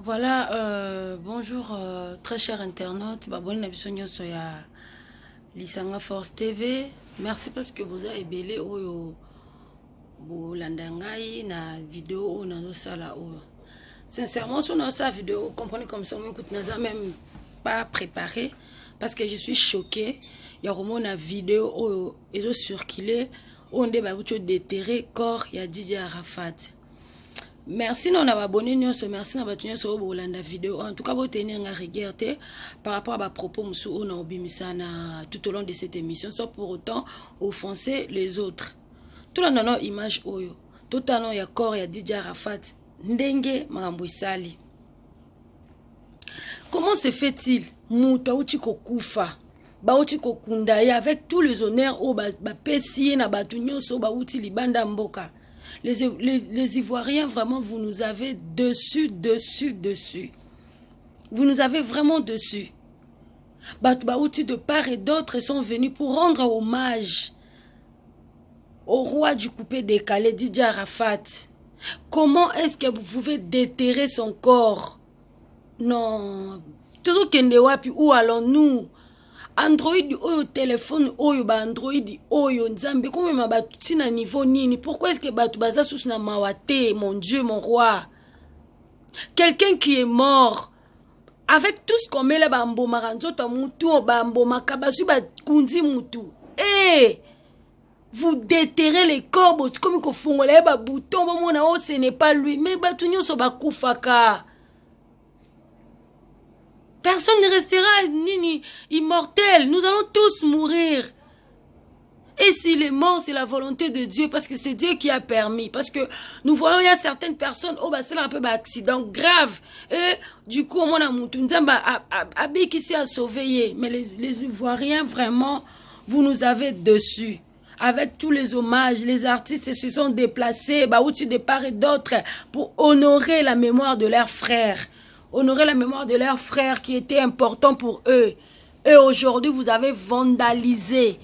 Voilà, bonjour très chers internautes. Bonne émission sur Lisanga Force TV. Merci parce que vous avez belé oyo bolandangai na vidéo na sala oyo. Sincèrement, sur notre vidéo, comprenez comme ça, on m'écoute même pas préparé parce que je suis choquée. Il y a vraiment une vidéo oyo et circulé on débat déterré corps il y a Didier Arafat. Merci non à abonné merci na batunya so bolanda vidéo en tout cas vous tenir à regarder par rapport à ma propos musu on a obimisana tout au long de cette émission sans pour autant offenser les autres. Tout le monde image oyo tout le monde ya corps ya Didier Arafat ndenge makambo isali. Comment se fait-il muta uti kokufa ba uti kokunda avec tous les honneurs au ba pesi na batunya so ba uti libanda mboka. Les Ivoiriens, vraiment, vous nous avez dessus. Vous nous avez vraiment dessus. Batoubaouti de part et d'autre sont venus pour rendre hommage au roi du coupé décalé, Didier Arafat. Comment est-ce que vous pouvez déterrer son corps? Non. Tout Kendewapi, où allons-nous? Android oyo téléphone oyo ba Android oyo nzambe comme ma batuti na niveau nini? Pourquoi est-ce que batu baza sous na mawate, mon Dieu, mon roi? Quelqu'un qui est mort avec tout ce qu'on met là bambo maranzo ta mutu bambo makabasu ba kundi mutu. Eh, vous déterrez les corps comme ko fongola ba bouton ba mona oh ce n'est pas lui mais batu nyoso ba kufaka. Personne ne restera ni immortel. Nous allons tous mourir. Et s'il est mort, c'est la volonté de Dieu. Parce que c'est Dieu qui a permis. Parce que nous voyons, il y a certaines personnes, oh, bah, c'est un peu d'accident grave. Et du coup, on a Abi qui s'est sauvé. Mais les Ivoiriens, vraiment, vous nous avez dessus. Avec tous les hommages, les artistes se sont déplacés, bah, au-dessus de part et d'autre, pour honorer la mémoire de leurs frères. Honorer la mémoire de leurs frères qui était important pour eux. Et aujourd'hui, vous avez vandalisé.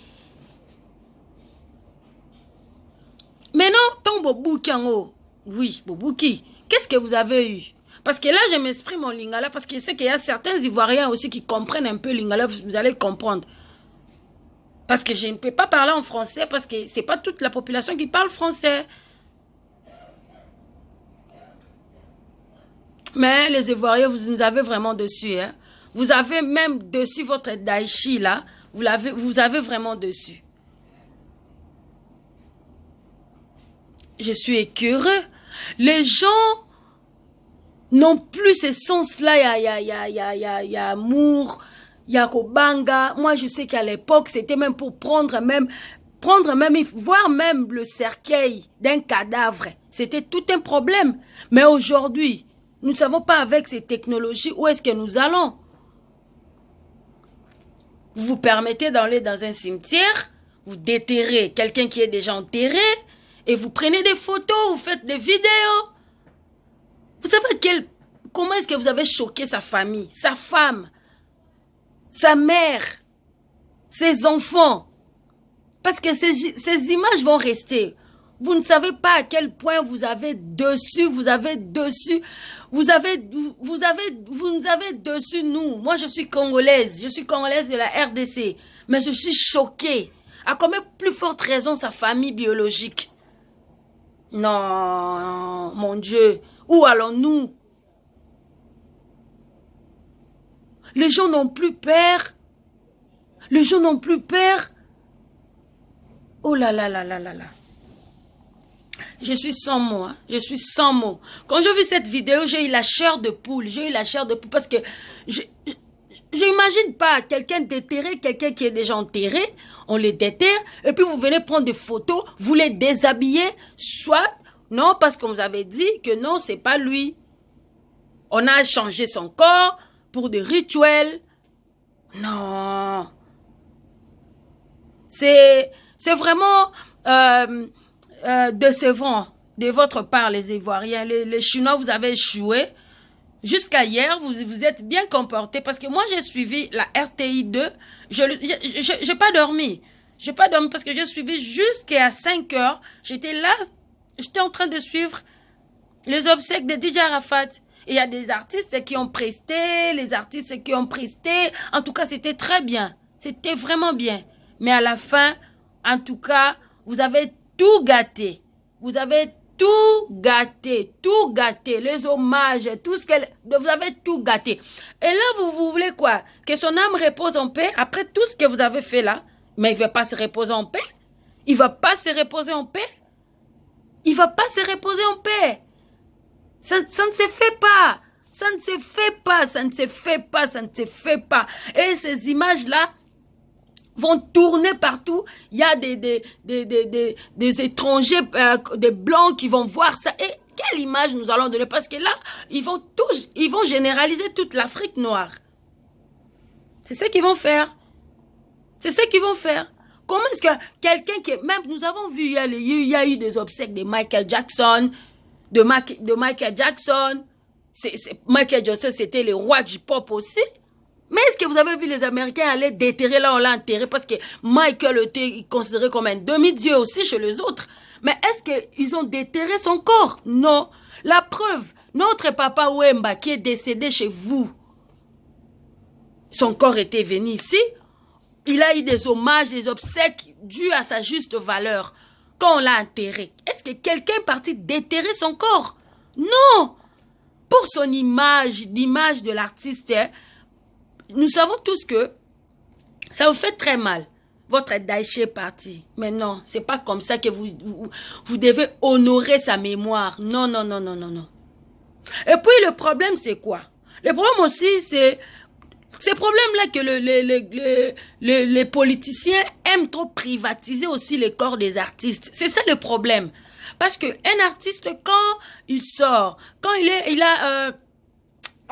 Maintenant, ton Bobouki en haut. Oui, Bobouki. Qu'est-ce que vous avez eu? Parce que là, je m'exprime en lingala parce que je sais qu'il y a certains Ivoiriens aussi qui comprennent un peu lingala. Vous allez comprendre. Parce que je ne peux pas parler en français parce que c'est pas toute la population qui parle français. Mais les Ivoiriens, vous nous avez vraiment dessus. Hein? Vous avez même dessus votre Daichi, là. Vous avez vraiment dessus. Je suis écœureux. Les gens n'ont plus ce sens-là. Il y a amour, il y a Kobanga. Moi, je sais qu'à l'époque, c'était même pour prendre même, voir même le cercueil d'un cadavre. C'était tout un problème. Mais aujourd'hui, nous ne savons pas avec ces technologies où est-ce que nous allons. Vous vous permettez d'aller dans un cimetière, vous déterrez quelqu'un qui est déjà enterré et vous prenez des photos, vous faites des vidéos. Vous savez comment est-ce que vous avez choqué sa famille, sa femme, sa mère, ses enfants. Parce que ces images vont rester. Vous ne savez pas à quel point vous avez dessus, vous nous avez dessus nous. Moi, je suis congolaise de la RDC. Mais je suis choquée. À combien plus forte raison sa famille biologique? Non, mon Dieu. Où allons-nous? Les gens n'ont plus peur. Les gens n'ont plus peur. Oh là là là là là là. Je suis sans mots, hein. Je suis sans mots. Quand j'ai vu cette vidéo, j'ai eu la chair de poule. J'ai eu la chair de poule parce que je n'imagine pas quelqu'un déterrer quelqu'un qui est déjà enterré. On les déterre et puis vous venez prendre des photos, vous les déshabillez, soit non parce qu'on vous avait dit que non, c'est pas lui. On a changé son corps pour des rituels. Non. C'est vraiment décevant de votre part, les Ivoiriens. Les Chinois, vous avez échoué. Jusqu'à hier, vous êtes bien comportés. Parce que moi, j'ai suivi la RTI 2. J'ai pas dormi. J'ai pas dormi parce que j'ai suivi jusqu'à 5 heures. J'étais là, j'étais en train de suivre les obsèques de Didier Arafat. Et il y a des artistes qui ont presté, les artistes qui ont presté. En tout cas, c'était très bien. C'était vraiment bien. Mais à la fin, en tout cas, vous avez tout gâté. Vous avez tout gâté, tout gâté. Les hommages, tout ce qu'elle... Vous avez tout gâté. Et là, vous voulez quoi? Que son âme repose en paix après tout ce que vous avez fait là? Mais il ne va pas se reposer en paix. Il ne va pas se reposer en paix. Il ne va pas se reposer en paix. Ça ne se fait pas. Ça ne se fait pas. Ça ne se fait pas. Ça ne se fait pas. Et ces images-là vont tourner partout. Il y a des étrangers, des blancs qui vont voir ça. Et quelle image nous allons donner? Parce que là, ils vont généraliser toute l'Afrique noire. C'est ce qu'ils vont faire. C'est ce qu'ils vont faire. Comment est-ce que quelqu'un qui... Même, nous avons vu, il y a eu des obsèques de Michael Jackson, de Michael Jackson. Michael Jackson, c'était le roi du pop aussi. Mais est-ce que vous avez vu les Américains aller déterrer là, on l'a enterré parce que Michael était considéré comme un demi-dieu aussi chez les autres. Mais est-ce qu'ils ont déterré son corps? Non. La preuve, notre papa Wemba qui est décédé chez vous, son corps était venu ici. Il a eu des hommages, des obsèques dus à sa juste valeur quand on l'a enterré. Est-ce que quelqu'un est parti déterrer son corps? Non. Pour son image, l'image de l'artiste, nous savons tous que ça vous fait très mal. Votre Daïché est parti. Mais non, c'est pas comme ça que vous devez honorer sa mémoire. Non, non, non, non, non, non. Et puis le problème, c'est quoi? Le problème aussi, c'est ces problèmes-là que les politiciens aiment trop privatiser aussi le corps des artistes. C'est ça le problème. Parce que un artiste, quand il sort, quand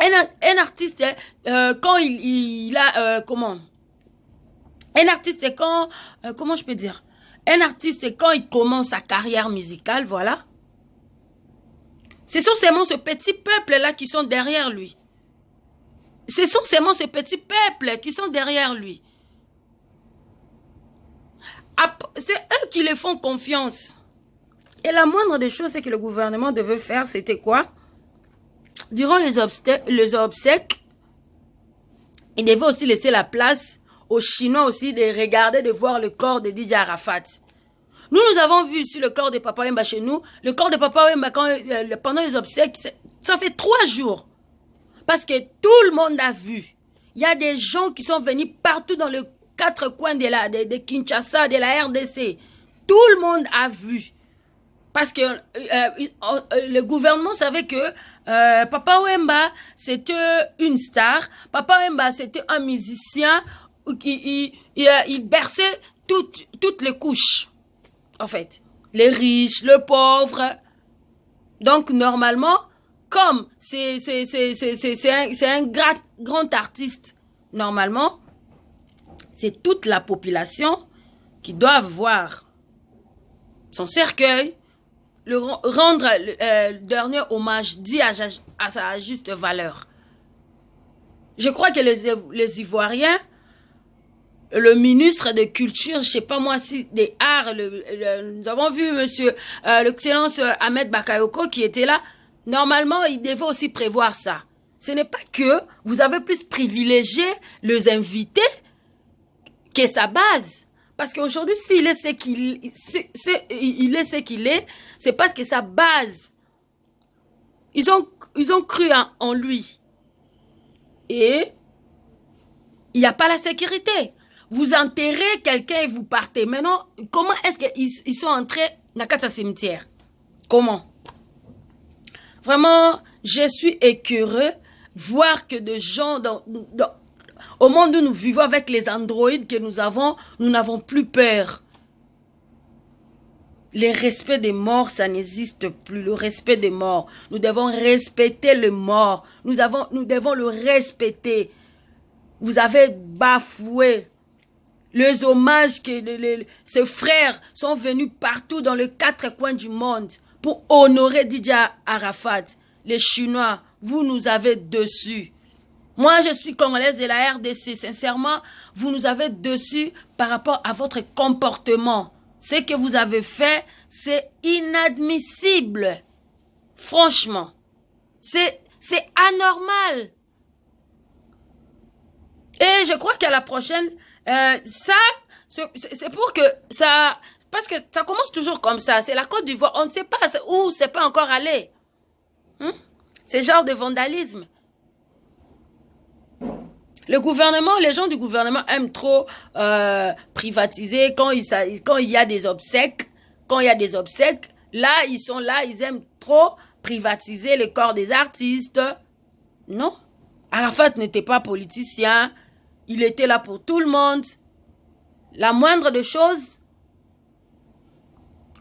un artiste, quand il a, comment? Un artiste, quand, comment je peux dire? Un artiste, quand il commence sa carrière musicale, voilà. C'est seulement ce petit peuple-là qui sont derrière lui. Ce sont seulement ces petits peuples qui sont derrière lui. C'est eux qui les font confiance. Et la moindre des choses, c'est que le gouvernement devait faire, c'était quoi? Durant les obsèques, il devait aussi laisser la place aux Chinois aussi de regarder, de voir le corps de Didier Arafat. Nous avons vu ici le corps de Papa Wemba chez nous. Le corps de Papa Wemba, pendant les obsèques, ça fait 3 jours. Parce que tout le monde a vu. Il y a des gens qui sont venus partout dans les 4 coins de Kinshasa, de la RDC. Tout le monde a vu. Parce que le gouvernement savait que Papa Wemba, c'était une star. Papa Wemba, c'était un musicien qui il berçait toutes les couches. En fait, les riches, les pauvres. Donc, normalement, comme c'est un grand artiste, normalement, c'est toute la population qui doit voir son cercueil, rendre le dernier hommage dit à sa juste valeur. Je crois que les Ivoiriens, le ministre de Culture, je sais pas moi si des Arts, nous avons vu monsieur l'excellence Ahmed Bakayoko qui était là. Normalement, il devait aussi prévoir ça. Ce n'est pas que vous avez plus privilégié les invités que sa base. Parce qu'aujourd'hui, s'il est ce qu'il est, c'est parce que sa base, ils ont cru en lui. Et il n'y a pas la sécurité. Vous enterrez quelqu'un et vous partez. Maintenant, comment est-ce qu'ils sont entrés dans le cimetière? Comment? Vraiment, je suis écœureux voir que des gens au monde où nous vivons avec les androïdes que nous n'avons plus peur. Le respect des morts, ça n'existe plus. Le respect des morts. Nous devons respecter le mort. Nous devons le respecter. Vous avez bafoué les hommages que ces frères sont venus partout dans les 4 coins du monde pour honorer Didier Arafat. Les Chinois, vous nous avez dessus. Moi, je suis congolaise de la RDC. Sincèrement, vous nous avez dessus par rapport à votre comportement. Ce que vous avez fait, c'est inadmissible. Franchement, C'est anormal. Et je crois qu'à la prochaine, c'est pour que ça... Parce que ça commence toujours comme ça. C'est la Côte d'Ivoire. On ne sait pas où c'est pas encore allé. C'est genre de vandalisme. Le gouvernement, les gens du gouvernement aiment trop privatiser quand il y a des obsèques. Quand il y a des obsèques, là, ils sont là, ils aiment trop privatiser le corps des artistes. Non. Arafat n'était pas politicien. Il était là pour tout le monde. La moindre des choses,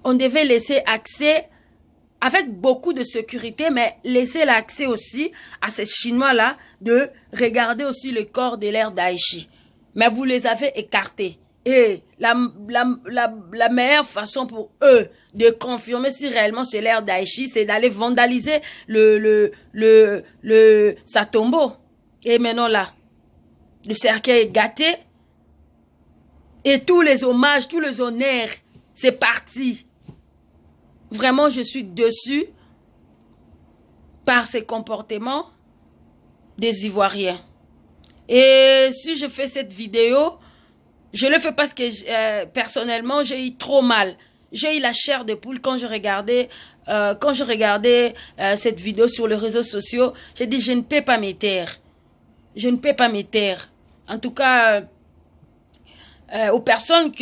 on devait laisser accès avec beaucoup de sécurité, mais laisser l'accès aussi à ces Chinois-là de regarder aussi le corps de l'ère d'Aïchi. Mais vous les avez écartés. Et la meilleure façon pour eux de confirmer si réellement c'est l'ère d'Aïchi, c'est d'aller vandaliser sa tombeau. Et maintenant là, le cercueil est gâté. Et tous les hommages, tous les honneurs, c'est parti. Vraiment, je suis déçue par ces comportements des Ivoiriens. Et si je fais cette vidéo, je le fais parce que personnellement, j'ai eu trop mal. J'ai eu la chair de poule quand je regardais cette vidéo sur les réseaux sociaux. J'ai dit, je ne peux pas me taire. Je ne peux pas me taire. En tout cas, aux personnes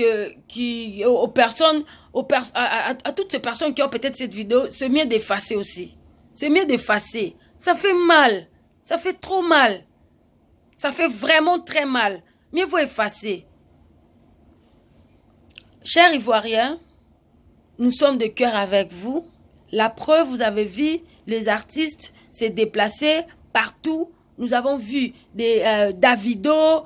à toutes ces personnes qui ont peut-être cette vidéo, c'est mieux d'effacer aussi. C'est mieux d'effacer. Ça fait mal. Ça fait trop mal. Ça fait vraiment très mal. Mieux vaut effacer. Chers Ivoiriens, nous sommes de cœur avec vous. La preuve, vous avez vu, les artistes se déplacer partout. Nous avons vu des Davido,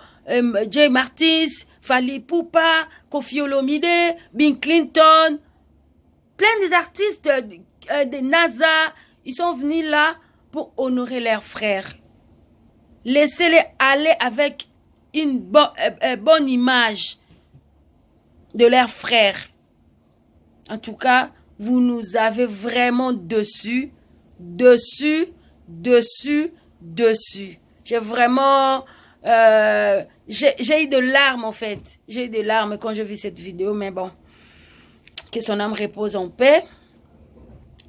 Jay Martis, Fally Ipupa, Koffi Olomide, Bill Clinton, plein des artistes de NASA, ils sont venus là pour honorer leurs frères. Laissez-les aller avec une bonne image de leurs frères. En tout cas, vous nous avez vraiment dessus. J'ai vraiment... j'ai eu de larmes en fait. J'ai eu des larmes quand j'ai vu cette vidéo, mais bon. Que son âme repose en paix.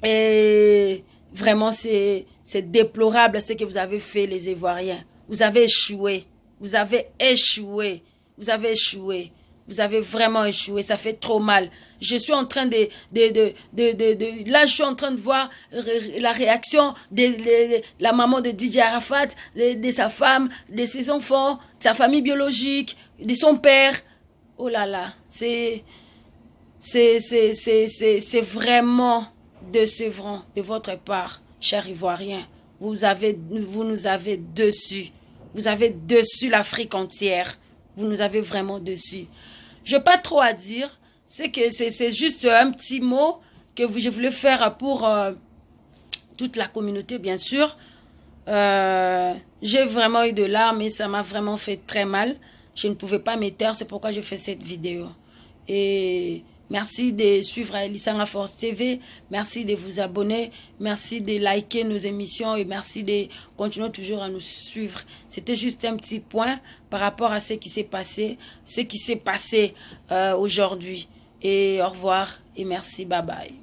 Et vraiment, c'est déplorable ce que vous avez fait, les Ivoiriens. Vous avez échoué. Vous avez échoué. Vous avez échoué. Vous avez vraiment échoué. Ça fait trop mal. Je suis en train là, je suis en train de voir la réaction de la maman de DJ Arafat, de sa femme, de ses enfants, de sa famille biologique, de son père. Oh là là, c'est vraiment décevant de votre part, chers Ivoiriens. Vous nous avez dessus. Vous avez dessus l'Afrique entière. Vous nous avez vraiment dessus. Je n'ai pas trop à dire. C'est que c'est juste un petit mot que je voulais faire pour toute la communauté, bien sûr. J'ai vraiment eu de larmes et ça m'a vraiment fait très mal. Je ne pouvais pas me taire, c'est pourquoi je fais cette vidéo. Et merci de suivre Lisanga Force TV. Merci de vous abonner. Merci de liker nos émissions et merci de continuer toujours à nous suivre. C'était juste un petit point par rapport à ce qui s'est passé, aujourd'hui. Et au revoir et merci, bye bye.